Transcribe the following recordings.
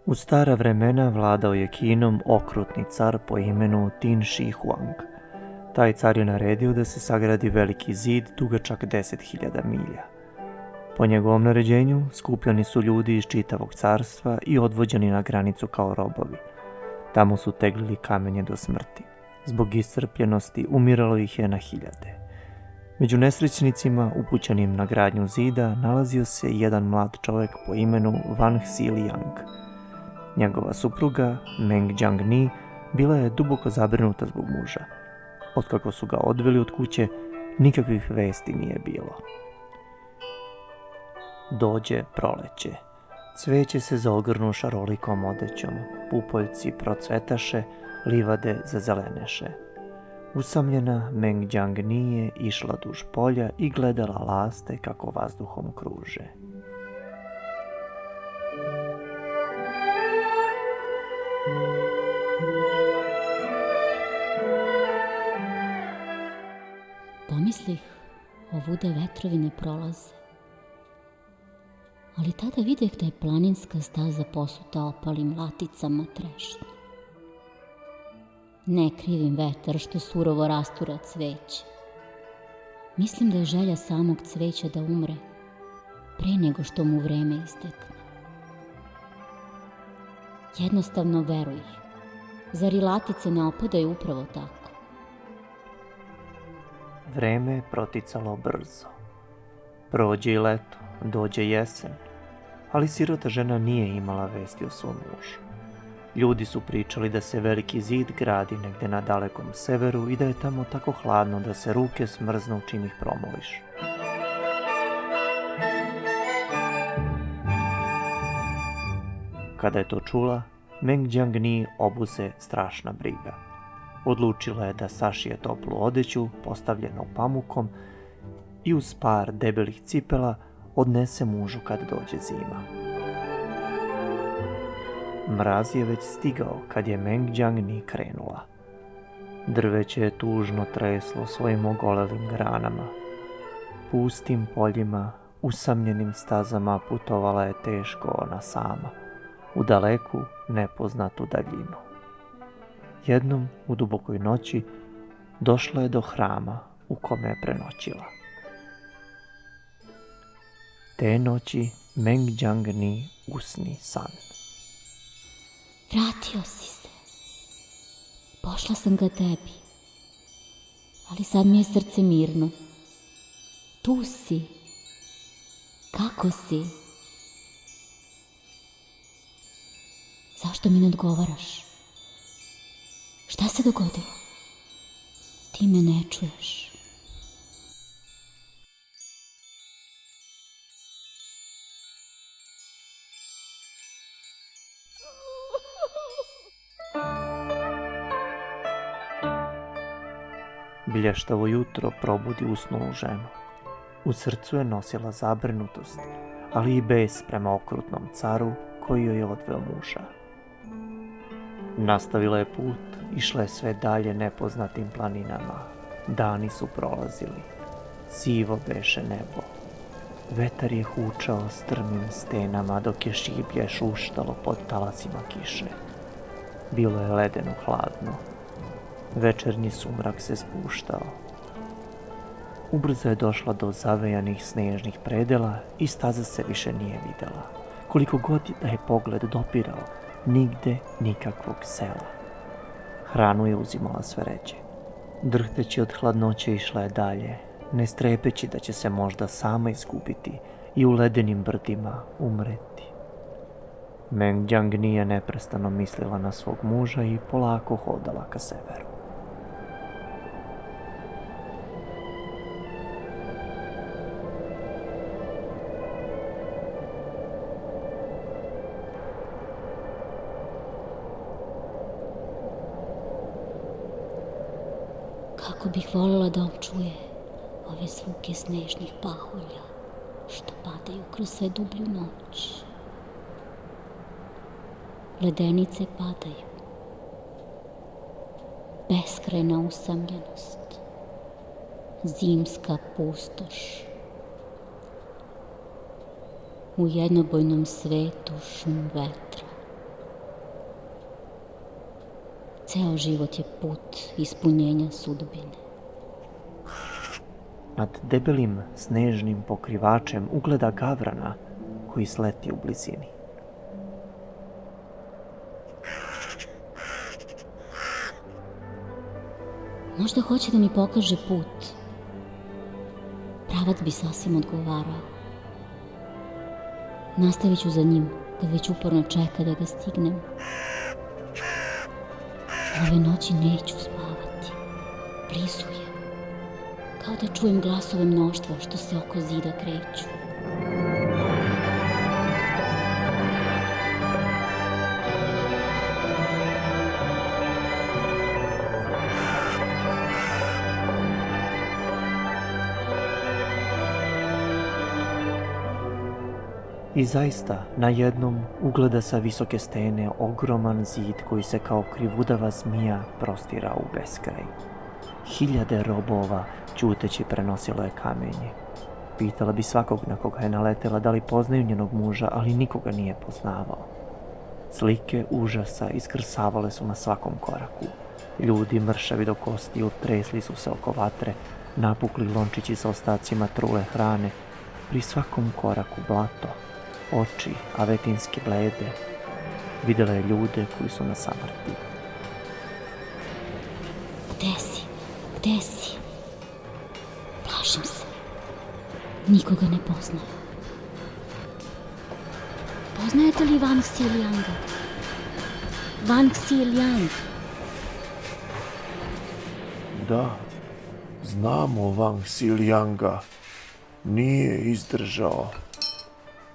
U stara vremena vladao je Kinom okrutni car po imenu Tin Shi Huang. Taj car je naredio da se sagradi veliki zid dugačak 10.000 milja. Po njegovom naređenju skupljani su ljudi iz čitavog carstva i odvođeni na granicu kao robovi. Tamo su teglili kamenje do smrti. Zbog iscrpljenosti umiralo ih je na hiljade. Među nesrećnicima upućenim na gradnju zida nalazio se jedan mlad čovjek po imenu Wang Xiliang. Njegova supruga, Meng Jiangni, bila je duboko zabrinuta zbog muža. Otkako su ga odveli od kuće, nikakvih vesti nije bilo. Dođe proleće. Cveće se zaogrnu šarolikom odećom, pupoljci procvetaše, livade zazeleneše. Usamljena Meng Jiangni je išla duž polja i gledala laste kako vazduhom kruže. Pomislih, ovuda vetrovi ne prolaze. Ali tada videh da je planinska staza posuta opalim laticama trešnje. Ne krivim vetar što surovo rastura cveće. Mislim da je želja samog cveća da umre pre nego što mu vreme istekne. Jednostavno veruj, zar i latice ne opadaju upravo tako? Vreme je proticalo brzo. Prođe i leto, dođe jesen, ali sirota žena nije imala vesti o svom mužu. Ljudi su pričali da se veliki zid gradi negde na dalekom severu i da je tamo tako hladno da se ruke smrznu čim ih promoliš. Kada je to čula, Meng Jiangni obuze strašna briga. Odlučila je da sašije toplu odeću, postavljenu pamukom, i uz par debelih cipela odnese mužu kad dođe zima. Mraz je već stigao kad je Meng Jiangni krenula. Drveće je tužno treslo svojim ogolelim granama. Pustim poljima, usamljenim stazama putovala je teško ona sama, u daleku, nepoznatu daljinu. Jednom, u dubokoj noći, došla je do hrama u kome je prenoćila. Te noći Meng Jiangni usni san. Vratio si se. Pošla sam ka tebi. Ali sad mi je srce mirno. Tu si. Kako si? Zašto mi ne odgovaraš? Šta se dogodilo? Ti me ne čuješ. Blještavo jutro probudi usnulu ženu. U srcu je nosila zabrinutost, ali i bes prema okrutnom caru koji joj je odveo muža. Nastavila je put, išla je sve dalje nepoznatim planinama. Dani su prolazili. Sivo beše nebo. Vetar je hučao strmim stenama dok je šiblje šuštalo pod talasima kiše. Bilo je ledeno hladno. Večernji sumrak se spuštao. Ubrzo je došla do zavejanih snežnih predela i staza se više nije videla. Koliko god da je pogled dopirao, nigde nikakvog sela. Hranu je uzimala sve ređe. Drhteći od hladnoće išla je dalje, ne strepeći da će se možda sama izgubiti i u ledenim brdima umreti. Meng Jiangni je neprestano mislila na svog muža i polako hodala ka severu. Kako bih voljela da on čuje ove zvuke snežnih pahulja što padaju kroz sve dublju noć. Ledenice padaju. Beskrajna usamljenost. Zimska pustoš. U jednobojnom svetu šum vetra. ceo život je put ispunjenja sudbine. Nad debelim snežnim pokrivačem ugleda gavrana koji sleti u blizini. Možda hoće da mi pokaže put. Pravac bi sasvim odgovarao. Nastavit ću za njim, kad već uporno čeka da ga stignem. Ove noći neću spavati. Blizu je. Kao da čujem glasove mnoštva što se oko zida kreću. I zaista, na jednom ugleda sa visoke stene ogroman zid koji se kao krivudava zmija prostira u beskraj. Hiljade robova ćuteći prenosilo je kamenje. Pitala bi svakog na koga je naletela da li poznaju njenog muža, ali nikoga nije poznavao. Slike užasa iskrsavale su na svakom koraku. Ljudi mršavi do kostiju tresli su se oko vatre, napukli lončići sa ostacima trule hrane. Pri svakom koraku blato, oči avetinski blede. Videla je ljude koji su na samrti. Gde si? Gde si? Plašim se. Nikoga ne poznaje. Poznajete li Wang Xilianga? Wang Xiliang. Da, znamo Wang Xilianga. Nije izdržao.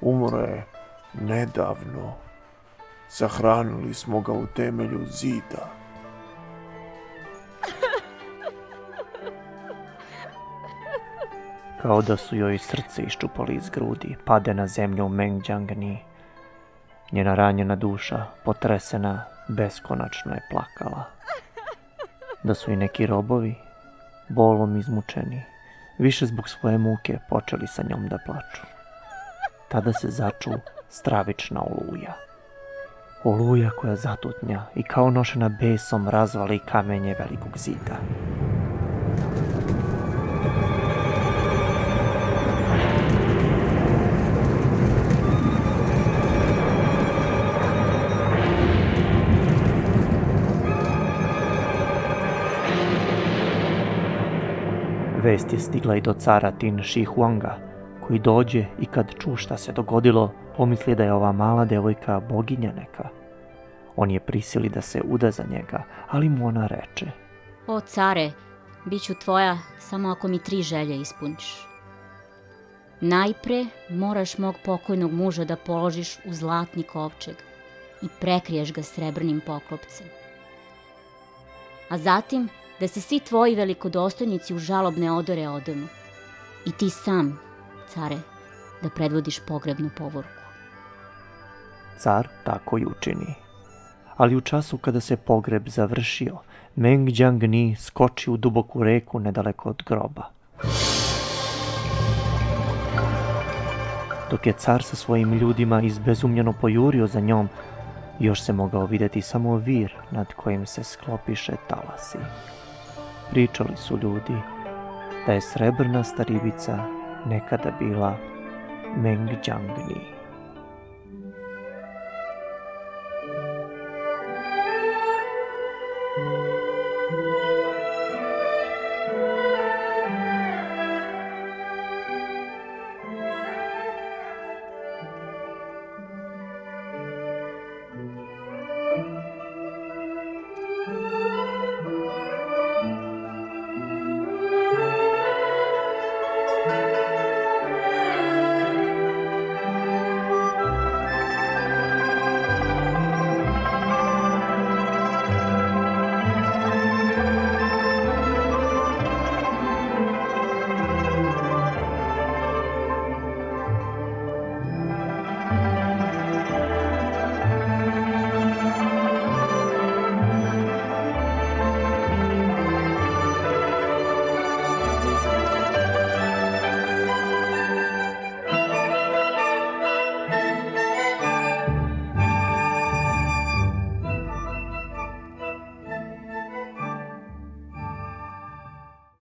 Umro je nedavno. Sahranili smo ga u temelju zida. Kao da su joj srce iščupali iz grudi, pade na zemlju Meng Jiangni. Njena ranjena duša, potresena, beskonačno je plakala. Da su i neki robovi, bolom izmučeni, više zbog svoje muke počeli sa njom da plaču. Tada se začu stravična oluja. Oluja koja zatutnja i kao nošena besom razvali kamenje velikog zida. Vest je stigla i do cara Tin Shi Huanga, koji dođe i kad ču šta se dogodilo, pomisli da je ova mala devojka boginja neka. On je prisili da se uda za njega, ali mu ona reče: O care, bit ću tvoja samo ako mi 3 želje ispuniš. Najpre moraš mog pokojnog muža da položiš u zlatni kovčeg i prekriješ ga srebrnim poklopcem. A zatim da se svi tvoji velikodostojnici u žalobne odore odanu. I ti sam, care, da predvodiš pogrebnu povorku. Car tako i učini. Ali u času kada se pogreb završio, Meng Jiangni skoči u duboku reku nedaleko od groba. Dok je car sa svojim ljudima izbezumljeno pojurio za njom, još se mogao vidjeti samo vir nad kojim se sklopiše talasi. Pričali su ljudi da je srebrna staribica nekada bila Meng Jiangni.